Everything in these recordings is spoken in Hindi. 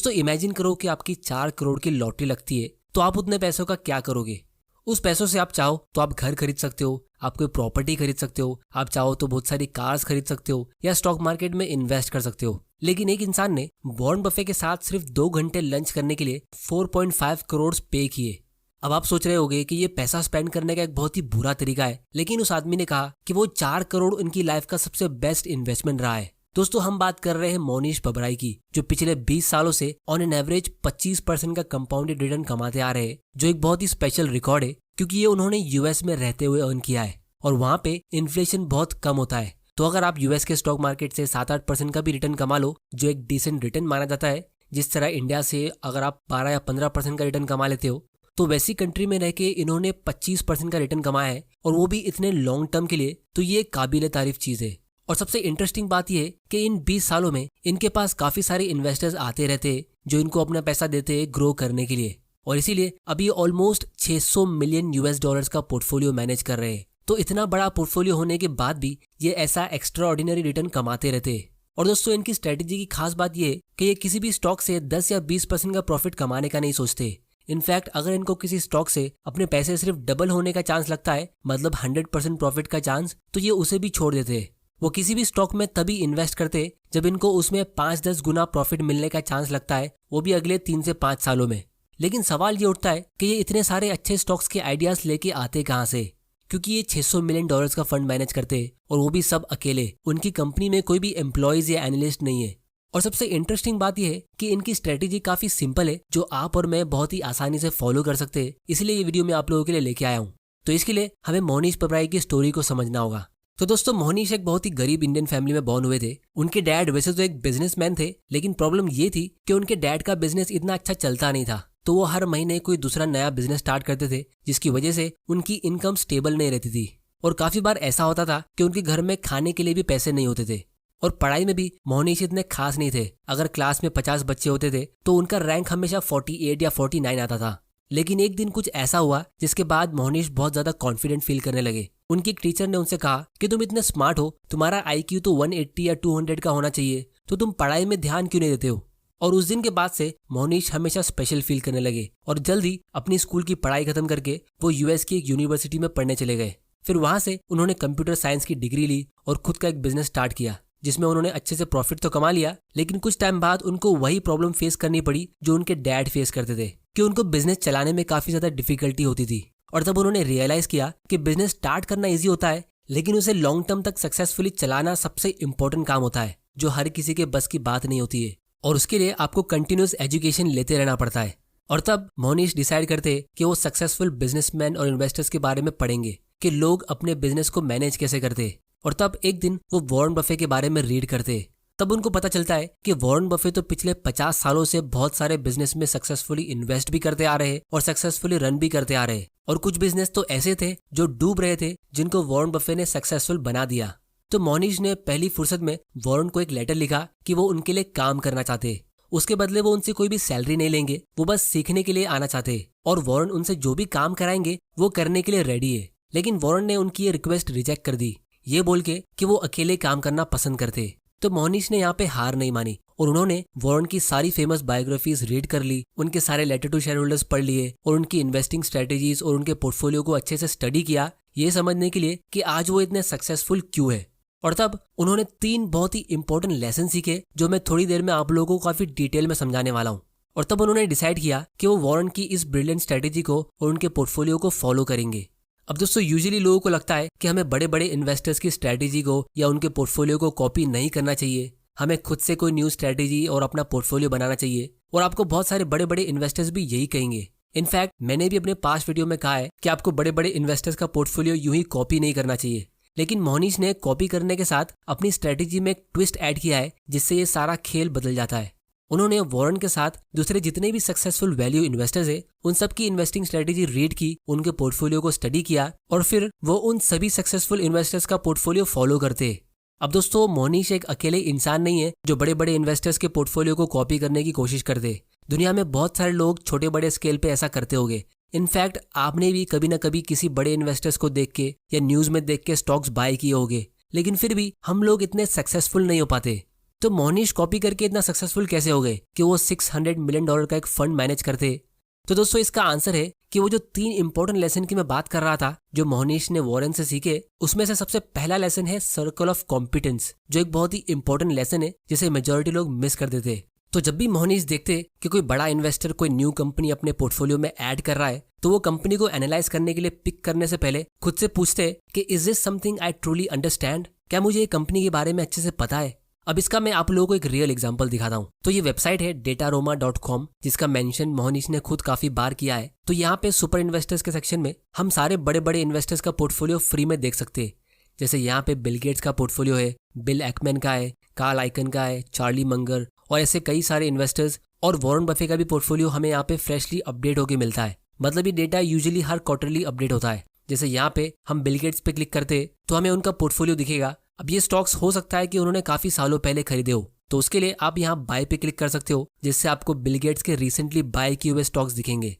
दोस्तों इमेजिन करो कि आपकी 4 करोड़ की लॉटरी लगती है, तो आप उतने पैसों का क्या करोगे? उस पैसों से आप चाहो तो आप घर खरीद सकते हो, आप कोई प्रॉपर्टी खरीद सकते हो, आप चाहो तो बहुत सारी कार्स खरीद सकते हो या स्टॉक मार्केट में इन्वेस्ट कर सकते हो। लेकिन एक इंसान ने वॉरेन बफे के साथ सिर्फ 2 घंटे लंच करने के लिए 4.5 करोड़ पे किए। अब आप सोच रहे होगे कि ये पैसा स्पेंड करने का एक बहुत ही बुरा तरीका है, लेकिन उस आदमी ने कहा कि वो 4 करोड़ उनकी लाइफ का सबसे बेस्ट इन्वेस्टमेंट रहा है। दोस्तों हम बात कर रहे हैं मोनीश पबराई की, जो पिछले 20 सालों से ऑन एन एवरेज 25% का कंपाउंडेड रिटर्न कमाते आ रहे हैं, जो एक बहुत ही स्पेशल रिकॉर्ड है क्योंकि ये उन्होंने यूएस में रहते हुए अर्न किया है और वहाँ पे इन्फ्लेशन बहुत कम होता है। तो अगर आप यूएस के स्टॉक मार्केट से 7-8% का भी रिटर्न कमा लो, जो एक डिसेंट रिटर्न माना जाता है, जिस तरह इंडिया से अगर आप 12 या 15% का रिटर्न कमा लेते हो, तो वैसी कंट्री में रह के इन्होंने 25% का रिटर्न कमाया है और वो भी इतने लॉन्ग टर्म के लिए, तो ये काबिले तारीफ चीज है। और सबसे इंटरेस्टिंग बात यह है कि इन 20 सालों में इनके पास काफी सारे इन्वेस्टर्स आते रहते हैं जो इनको अपना पैसा देते हैं ग्रो करने के लिए, और इसीलिए अभी ऑलमोस्ट 600 मिलियन यूएस डॉलर्स का पोर्टफोलियो मैनेज कर रहे हैं। तो इतना बड़ा पोर्टफोलियो होने के बाद भी ये ऐसा एक्स्ट्रा ऑर्डिनरी रिटर्न कमाते रहते हैं। और दोस्तों इनकी स्ट्रेटेजी की खास बात यह है कि ये किसी भी स्टॉक से 10 या 20% का प्रॉफिट कमाने का नहीं सोचते। इनफैक्ट अगर इनको किसी स्टॉक से अपने पैसे सिर्फ डबल होने का चांस लगता है, मतलब 100% प्रॉफिट का चांस, तो ये उसे भी छोड़ देते हैं। वो किसी भी स्टॉक में तभी इन्वेस्ट करते जब इनको उसमें 5-10 गुना प्रॉफिट मिलने का चांस लगता है, वो भी अगले 3 से 5 सालों में। लेकिन सवाल ये उठता है कि ये इतने सारे अच्छे स्टॉक्स के आइडियाज लेके आते कहाँ से, क्योंकि ये 600 मिलियन डॉलर्स का फंड मैनेज करते हैं और वो भी सब अकेले। उनकी कंपनी में कोई भी एम्प्लॉयज या एनालिस्ट नहीं है। और सबसे इंटरेस्टिंग बात यह है कि इनकी स्ट्रेटेजी काफी सिंपल है, जो आप और मैं बहुत ही आसानी से फॉलो कर सकते हैं। इसलिए ये वीडियो मैं आप लोगों के लिए लेके आया हूँ। तो इसके लिए हमें मोनीश पबराई की स्टोरी को समझना होगा। तो दोस्तों मोनीश एक बहुत ही गरीब इंडियन फैमिली में बॉर्न हुए थे। उनके डैड वैसे तो एक बिजनेसमैन थे, लेकिन प्रॉब्लम ये थी कि उनके डैड का बिजनेस इतना अच्छा चलता नहीं था, तो वो हर महीने कोई दूसरा नया बिजनेस स्टार्ट करते थे, जिसकी वजह से उनकी इनकम स्टेबल नहीं रहती थी। और काफी बार ऐसा होता था कि उनके घर में खाने के लिए भी पैसे नहीं होते थे। और पढ़ाई में भी मोनीश इतने खास नहीं थे। अगर क्लास में 50 बच्चे होते थे तो उनका रैंक हमेशा 48 या 49 आता था। लेकिन एक दिन कुछ ऐसा हुआ जिसके बाद मोनीश बहुत ज्यादा कॉन्फिडेंट फील करने लगे। उनकी एक टीचर ने उनसे कहा कि तुम इतने स्मार्ट हो, तुम्हारा IQ तो 180 या 200 का होना चाहिए, तो तुम पढ़ाई में ध्यान क्यों नहीं देते हो? और उस दिन के बाद से मोनीश हमेशा स्पेशल फील करने लगे और जल्दी अपनी स्कूल की पढ़ाई खत्म करके वो यूएस की एक यूनिवर्सिटी में पढ़ने चले गए। फिर वहां से उन्होंने कंप्यूटर साइंस की डिग्री ली और खुद का एक बिजनेस स्टार्ट किया, जिसमें उन्होंने अच्छे से प्रॉफिट तो कमा लिया। लेकिन कुछ टाइम बाद उनको वही प्रॉब्लम फेस करनी पड़ी जो उनके डैड फेस करते थे, कि उनको बिजनेस चलाने में काफी ज्यादा डिफिकल्टी होती थी। और तब उन्होंने रियलाइज किया कि बिजनेस स्टार्ट करना इजी होता है, लेकिन उसे लॉन्ग टर्म तक सक्सेसफुली चलाना सबसे इंपॉर्टेंट काम होता है, जो हर किसी के बस की बात नहीं होती है। और उसके लिए आपको कंटिन्यूस एजुकेशन लेते रहना पड़ता है। और तब मोनीश डिसाइड करते कि वो सक्सेसफुल बिजनेसमैन और इन्वेस्टर्स के बारे में पढ़ेंगे कि लोग अपने बिजनेस को मैनेज कैसे करते। और तब एक दिन वो वॉरेन बफे के बारे में रीड करते। तब उनको पता चलता है कि वॉरेन बफे तो पिछले 50 सालों से बहुत सारे बिजनेस में सक्सेसफुली इन्वेस्ट भी करते आ रहे हैं और सक्सेसफुली रन भी करते आ रहे हैं। और कुछ बिजनेस तो ऐसे थे जो डूब रहे थे, जिनको वॉरेन बफे ने सक्सेसफुल बना दिया। तो मोनीश ने पहली फुर्सत में वॉरेन को एक लेटर लिखा कि वो उनके लिए काम करना चाहते। उसके बदले वो उनसे कोई भी सैलरी नहीं लेंगे, वो बस सीखने के लिए आना चाहते। और वॉरेन उनसे जो भी काम कराएंगे वो करने के लिए रेडी है। लेकिन वॉरेन ने उनकी ये रिक्वेस्ट रिजेक्ट कर दी, ये बोल के कि वो अकेले काम करना पसंद करते। तो मोनीश ने यहाँ पे हार नहीं मानी और उन्होंने वॉरेन की सारी फेमस बायोग्राफीज रीड कर ली, उनके सारे लेटर टू शेयर होल्डर्स पढ़ लिए और उनकी इन्वेस्टिंग स्ट्रेटेजीज और उनके पोर्टफोलियो को अच्छे से स्टडी किया, ये समझने के लिए कि आज वो इतने सक्सेसफुल क्यों है। और तब उन्होंने 3 बहुत ही इंपॉर्टेंट लेसन सीखे, जो मैं थोड़ी देर में आप लोगों को काफी डिटेल में समझाने वाला हूँ। और तब उन्होंने डिसाइड किया कि वो वॉरेन की इस ब्रिलियंट स्ट्रेटेजी को और उनके पोर्टफोलियो को फॉलो करेंगे। अब दोस्तों यूजुअली लोगों को लगता है कि हमें बड़े बड़े इन्वेस्टर्स की स्ट्रेटेजी को या उनके पोर्टफोलियो को कॉपी नहीं करना चाहिए, हमें खुद से कोई न्यू स्ट्रेटेजी और अपना पोर्टफोलियो बनाना चाहिए। और आपको बहुत सारे बड़े बड़े इन्वेस्टर्स भी यही कहेंगे। इनफैक्ट मैंने भी अपने पास्ट वीडियो में कहा है कि आपको बड़े बड़े इन्वेस्टर्स का पोर्टफोलियो यूं ही कॉपी नहीं करना चाहिए। लेकिन मोनीश ने कॉपी करने के साथ अपनी स्ट्रेटेजी में एक ट्विस्ट ऐड किया है, जिससे ये सारा खेल बदल जाता है। उन्होंने वॉरेन के साथ दूसरे जितने भी सक्सेसफुल वैल्यू इन्वेस्टर्स है, उन सब की इन्वेस्टिंग स्ट्रेटेजी रीड की, उनके पोर्टफोलियो को स्टडी किया और फिर वो उन सभी सक्सेसफुल इन्वेस्टर्स का पोर्टफोलियो फॉलो करते। अब दोस्तों मोनीश एक अकेले इंसान नहीं है जो बड़े बड़े इन्वेस्टर्स के पोर्टफोलियो को कॉपी करने की कोशिश करते। दुनिया में बहुत सारे लोग छोटे बड़े स्केल पे ऐसा करते होंगे। इनफैक्ट आपने भी कभी ना कभी किसी बड़े इन्वेस्टर्स को देख के या न्यूज में देख के स्टॉक्स बाय किए होंगे, लेकिन फिर भी हम लोग इतने सक्सेसफुल नहीं हो पाते। तो मोहनीश कॉपी करके इतना सक्सेसफुल कैसे हो गए कि वो $600 मिलियन का एक फंड मैनेज करते? तो दोस्तों इसका आंसर है कि वो जो 3 इंपॉर्टेंट लेसन की मैं बात कर रहा था जो मोहनीश ने वॉरेन से सीखे, उसमें से सबसे पहला लेसन है सर्कल ऑफ कॉम्पिटेंस, जो एक बहुत ही इंपॉर्टेंट लेसन है जिसे मेजोरिटी लोग मिस कर देते। तो जब भी मोहनीश देखते कि कोई बड़ा इन्वेस्टर कोई न्यू कंपनी अपने पोर्टफोलियो में ऐड कर रहा है, तो वो कंपनी को एनालाइज करने के लिए पिक करने से पहले खुद से पूछते कि is this something I truly understand, क्या मुझे ये कंपनी के बारे में अच्छे से पता है। अब इसका मैं आप लोगों को एक रियल एग्जांपल दिखाता हूँ। तो ये वेबसाइट है dataroma.com, जिसका मेंशन मोहनीश ने खुद काफी बार किया है। तो यहाँ पे सुपर इन्वेस्टर्स के सेक्शन में हम सारे बड़े बड़े इन्वेस्टर्स का पोर्टफोलियो फ्री में देख सकते हैं। जैसे यहाँ पे बिल गेट्स का पोर्टफोलियो है, बिल एक्मैन का है, कार्ल आइकन का है, चार्ली मंगर और ऐसे कई सारे इन्वेस्टर्स, और वॉरेन बफे का भी पोर्टफोलियो हमें यहाँ पे फ्रेशली अपडेट होके मिलता है। मतलब ये डेटा यूजुअली हर क्वार्टरली अपडेट होता है। जैसे यहाँ पे हम बिल गेट्स पे क्लिक करते तो हमें उनका पोर्टफोलियो दिखेगा। अब ये स्टॉक्स हो सकता है कि उन्होंने काफी सालों पहले खरीदे हो, तो उसके लिए आप यहाँ बाय पे क्लिक कर सकते हो, जिससे आपको बिल गेट्स के रिसेंटली बाय किए हुए स्टॉक्स दिखेंगे।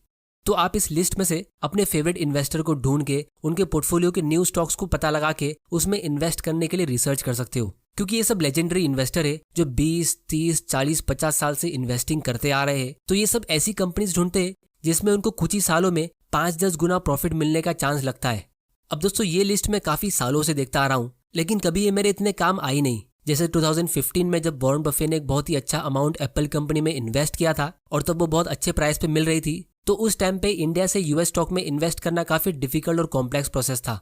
तो आप इस लिस्ट में से अपने फेवरेट इन्वेस्टर को ढूंढ के उनके पोर्टफोलियो के न्यू स्टॉक्स को पता लगा के उसमें इन्वेस्ट करने के लिए रिसर्च कर सकते हो। क्योंकि ये सब लेजेंडरी इन्वेस्टर है जो 20, 30, 40, 50 साल से इन्वेस्टिंग करते आ रहे हैं। तो ये सब ऐसी कंपनीज ढूंढते हैं जिसमें उनको कुछ ही सालों में 5-10 गुना प्रॉफिट मिलने का चांस लगता है। अब दोस्तों ये लिस्ट मैं काफी सालों से देखता आ रहा हूँ, लेकिन कभी ये मेरे इतने काम आई नहीं। जैसे 2015 में जब वॉरेन बफे ने एक बहुत ही अच्छा अमाउंट एप्पल कंपनी में इन्वेस्ट किया था और तब वो बहुत अच्छे प्राइस पे मिल रही थी, तो उस टाइम पे इंडिया से यूएस स्टॉक में इन्वेस्ट करना काफी डिफिकल्ट और कॉम्प्लेक्स प्रोसेस था।